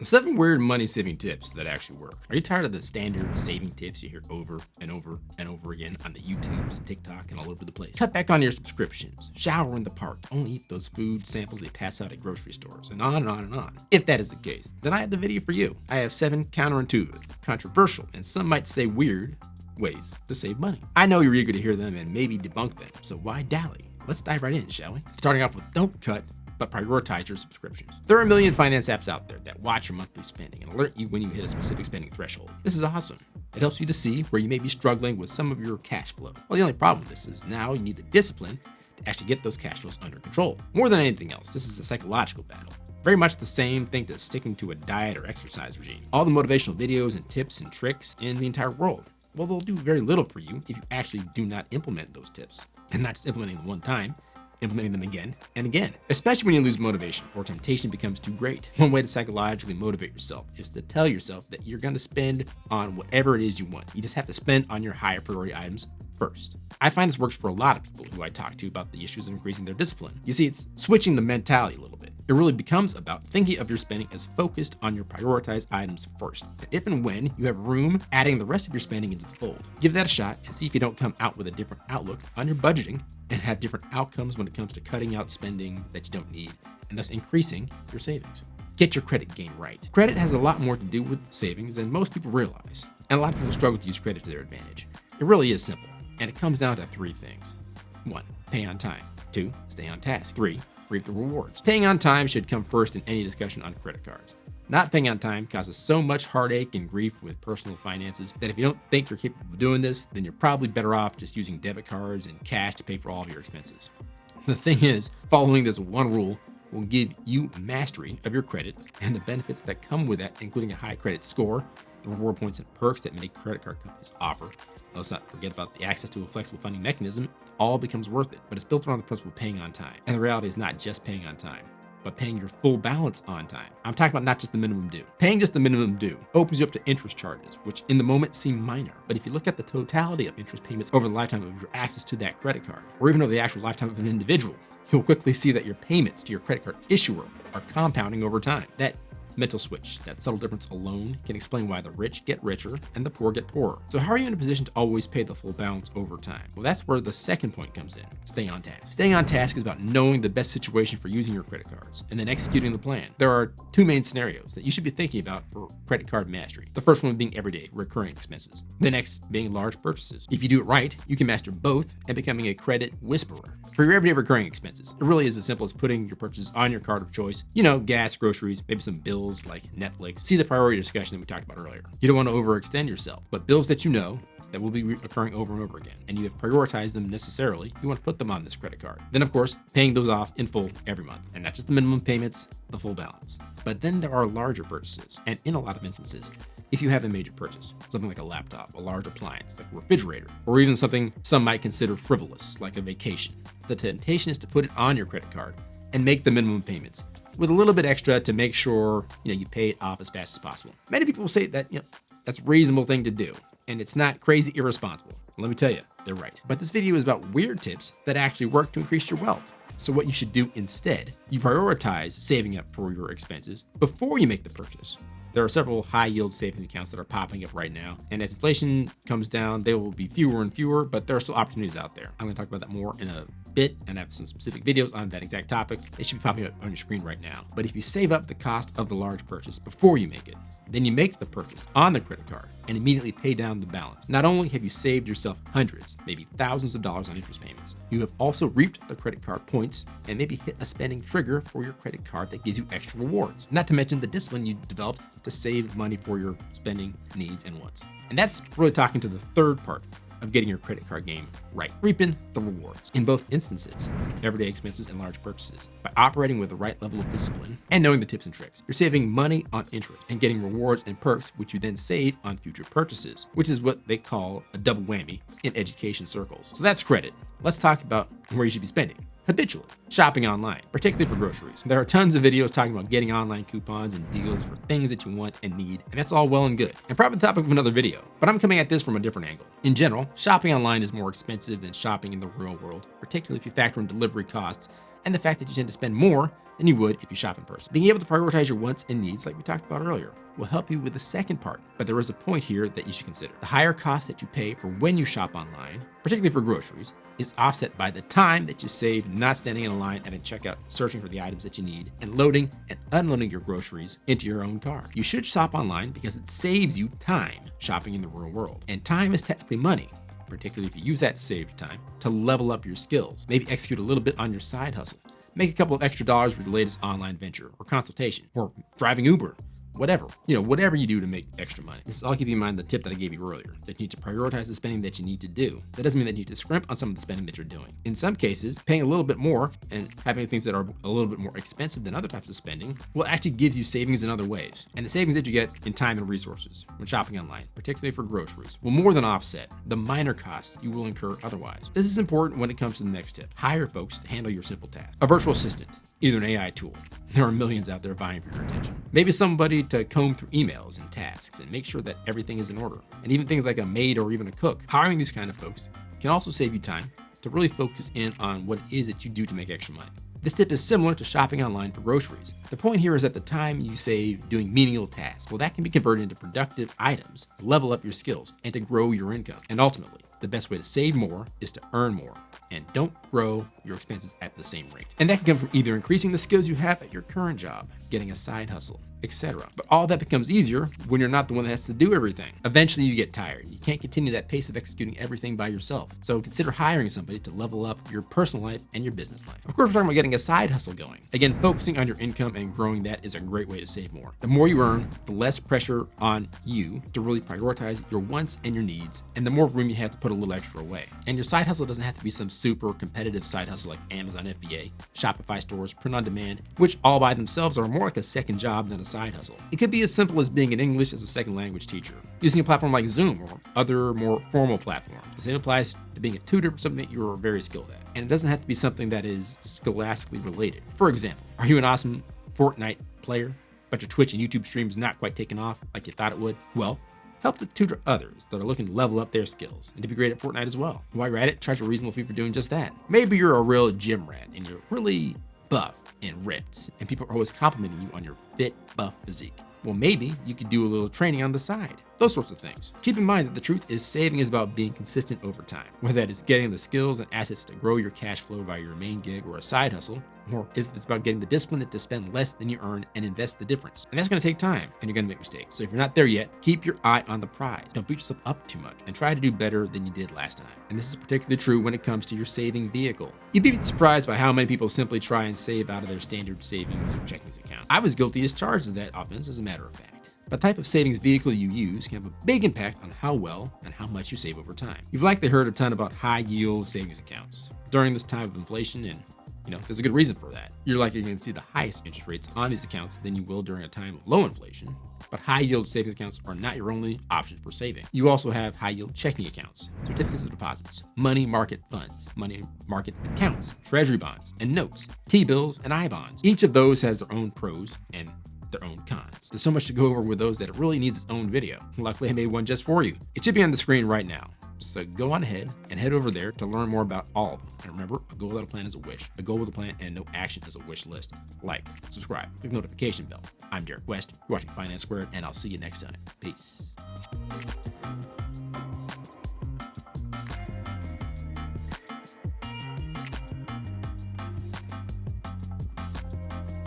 7 weird money saving tips that actually work. Are you tired of the standard saving tips you hear over and over and over again on the YouTubes, TikTok, and all over the place? Cut back on your subscriptions, shower in the park, only eat those food samples they pass out at grocery stores, and on and on and on. If that is the case, then I have the video for you. I have 7 counterintuitive, controversial, and some might say weird ways to save money. I know you're eager to hear them and maybe debunk them, so why dally? Let's dive right in, shall we? Starting off with don't cut, but prioritize your subscriptions. There are a million finance apps out there that watch your monthly spending and alert you when you hit a specific spending threshold. This is awesome. It helps you to see where you may be struggling with some of your cash flow. Well, the only problem with this is now you need the discipline to actually get those cash flows under control. More than anything else, this is a psychological battle. Very much the same thing to sticking to a diet or exercise regime. All the motivational videos and tips and tricks in the entire world, well, they'll do very little for you if you actually do not implement those tips. And not just implementing them one time, implementing them again and again, especially when you lose motivation or temptation becomes too great. One way to psychologically motivate yourself is to tell yourself that you're going to spend on whatever it is you want. You just have to spend on your higher priority items first. I find this works for a lot of people who I talk to about the issues of increasing their discipline. You see, it's switching the mentality a little bit. It really becomes about thinking of your spending as focused on your prioritized items first. And if and when you have room, adding the rest of your spending into the fold. Give that a shot and see if you don't come out with a different outlook on your budgeting and have different outcomes when it comes to cutting out spending that you don't need and thus increasing your savings. Get your credit game right. Credit has a lot more to do with savings than most people realize, and a lot of people struggle to use credit to their advantage. It really is simple, and it comes down to 3 things. 1. Pay on time. 2. Stay on task. 3. Reap the rewards. Paying on time should come first in any discussion on credit cards. Not paying on time causes so much heartache and grief with personal finances that if you don't think you're capable of doing this, then you're probably better off just using debit cards and cash to pay for all of your expenses. The thing is, following this one rule will give you mastery of your credit and the benefits that come with that, including a high credit score, the reward points and perks that many credit card companies offer. And let's not forget about the access to a flexible funding mechanism. All becomes worth it, but it's built around the principle of paying on time. And the reality is not just paying on time, but paying your full balance on time. I'm talking about not just the minimum due. Paying just the minimum due opens you up to interest charges, which in the moment seem minor. But if you look at the totality of interest payments over the lifetime of your access to that credit card, or even over the actual lifetime of an individual, you'll quickly see that your payments to your credit card issuer are compounding over time. That mental switch, that subtle difference alone can explain why the rich get richer and the poor get poorer. So how are you in a position to always pay the full balance over time? Well, that's where the second point comes in. Stay on task. Staying on task is about knowing the best situation for using your credit cards and then executing the plan. There are 2 main scenarios that you should be thinking about for credit card mastery. The first one being everyday recurring expenses. The next being large purchases. If you do it right, you can master both and becoming a credit whisperer. For your everyday recurring expenses, it really is as simple as putting your purchases on your card of choice. You know, gas, groceries, maybe some bills like Netflix. See the priority discussion that we talked about earlier. You don't want to overextend yourself, but bills that you know that will be occurring over and over again, and you have prioritized them necessarily, you want to put them on this credit card. Then, of course, paying those off in full every month, and not just the minimum payments, the full balance. But then there are larger purchases, and in a lot of instances, if you have a major purchase, something like a laptop, a large appliance like a refrigerator, or even something some might consider frivolous, like a vacation, the temptation is to put it on your credit card and make the minimum payments with a little bit extra to make sure you pay it off as fast as possible. Many people will say that that's a reasonable thing to do, and it's not crazy irresponsible. Let me tell you, they're right. But this video is about weird tips that actually work to increase your wealth. So what you should do instead, you prioritize saving up for your expenses before you make the purchase. There are several high yield savings accounts that are popping up right now. And as inflation comes down, they will be fewer and fewer, but there are still opportunities out there. I'm going to talk about that more in a bit and I have some specific videos on that exact topic. They should be popping up on your screen right now. But if you save up the cost of the large purchase before you make it, then you make the purchase on the credit card and immediately pay down the balance. Not only have you saved yourself hundreds, maybe thousands of dollars on interest payments, you have also reaped the credit card points and maybe hit a spending trigger for your credit card that gives you extra rewards. Not to mention the discipline you developed to save money for your spending needs and wants. And that's really talking to the third part of getting your credit card game right, reaping the rewards. In both instances, everyday expenses and large purchases, by operating with the right level of discipline and knowing the tips and tricks, you're saving money on interest and getting rewards and perks, which you then save on future purchases, which is what they call a double whammy in education circles. So that's credit. Let's talk about where you should be spending. Habitually, shopping online, particularly for groceries. There are tons of videos talking about getting online coupons and deals for things that you want and need, and that's all well and good, and probably the topic of another video, but I'm coming at this from a different angle. In general, shopping online is more expensive than shopping in the real world, particularly if you factor in delivery costs and the fact that you tend to spend more than you would if you shop in person. Being able to prioritize your wants and needs, like we talked about earlier, will help you with the second part. But there is a point here that you should consider. The higher cost that you pay for when you shop online, particularly for groceries, is offset by the time that you save not standing in a line at a checkout searching for the items that you need and loading and unloading your groceries into your own car. You should shop online because it saves you time shopping in the real world. And time is technically money, particularly if you use that saved time to level up your skills, maybe execute a little bit on your side hustle, make a couple of extra dollars with the latest online venture or consultation or driving Uber. Whatever you do to make extra money. This is all keeping in mind the tip that I gave you earlier, that you need to prioritize the spending that you need to do. That doesn't mean that you need to scrimp on some of the spending that you're doing. In some cases, paying a little bit more and having things that are a little bit more expensive than other types of spending will actually give you savings in other ways. And the savings that you get in time and resources when shopping online, particularly for groceries, will more than offset the minor costs you will incur otherwise. This is important when it comes to the next tip. Hire folks to handle your simple tasks. A virtual assistant, either an AI tool. There are millions out there vying for your attention. Maybe somebody to comb through emails and tasks and make sure that everything is in order. And even things like a maid or even a cook. Hiring these kind of folks can also save you time to really focus in on what it is that you do to make extra money. This tip is similar to shopping online for groceries. The point here is that the time you save doing menial tasks, well, that can be converted into productive items to level up your skills and to grow your income. And ultimately, the best way to save more is to earn more. And don't grow your expenses at the same rate. And that can come from either increasing the skills you have at your current job, getting a side hustle, etc. But all that becomes easier when you're not the one that has to do everything. Eventually you get tired. You can't continue that pace of executing everything by yourself. So consider hiring somebody to level up your personal life and your business life. Of course, we're talking about getting a side hustle going. Again, focusing on your income and growing that is a great way to save more. The more you earn, the less pressure on you to really prioritize your wants and your needs, and the more room you have to put a little extra away. And your side hustle doesn't have to be some super competitive side hustle like Amazon FBA, Shopify stores, print on demand, which all by themselves are more like a second job than a side hustle. It could be as simple as being an English as a second language teacher, using a platform like Zoom or other more formal platforms. The same applies to being a tutor for something that you're very skilled at. And it doesn't have to be something that is scholastically related. For example, are you an awesome Fortnight player, but your Twitch and YouTube stream is not quite taking off like you thought it would? Well, help to tutor others that are looking to level up their skills and to be great at Fortnite as well. While you're at it, charge a reasonable fee for doing just that. Maybe you're a real gym rat and you're really buff and ripped, and people are always complimenting you on your fit, buff physique. Well, maybe you could do a little training on the side. Those sorts of things. Keep in mind that the truth is saving is about being consistent over time, whether that is getting the skills and assets to grow your cash flow via your main gig or a side hustle, or if it's about getting the discipline to spend less than you earn and invest the difference. And that's going to take time, and you're going to make mistakes. So if you're not there yet, keep your eye on the prize. Don't beat yourself up too much and try to do better than you did last time. And this is particularly true when it comes to your saving vehicle. You'd be surprised by how many people simply try and save out of their standard savings or checkings account. I was guilty as charged of that offense, as a matter of fact. The type of savings vehicle you use can have a big impact on how well and how much you save over time. You've likely heard a ton about high yield savings accounts. During this time of inflation, and there's a good reason for that. You're likely going to see the highest interest rates on these accounts than you will during a time of low inflation. But high yield savings accounts are not your only option for saving. You also have high yield checking accounts, certificates of deposits, money market funds, money market accounts, treasury bonds and notes, T-bills and I-bonds. Each of those has their own pros and their own cons. There's so much to go over with those that it really needs its own video. Luckily, I made one just for you. It should be on the screen right now. So go on ahead and head over there to learn more about all of them. And remember, a goal without a plan is a wish. A goal with a plan and no action is a wish list. Like, subscribe, click the notification bell. I'm Derek West. You're watching Finance Squared, and I'll see you next time. Peace.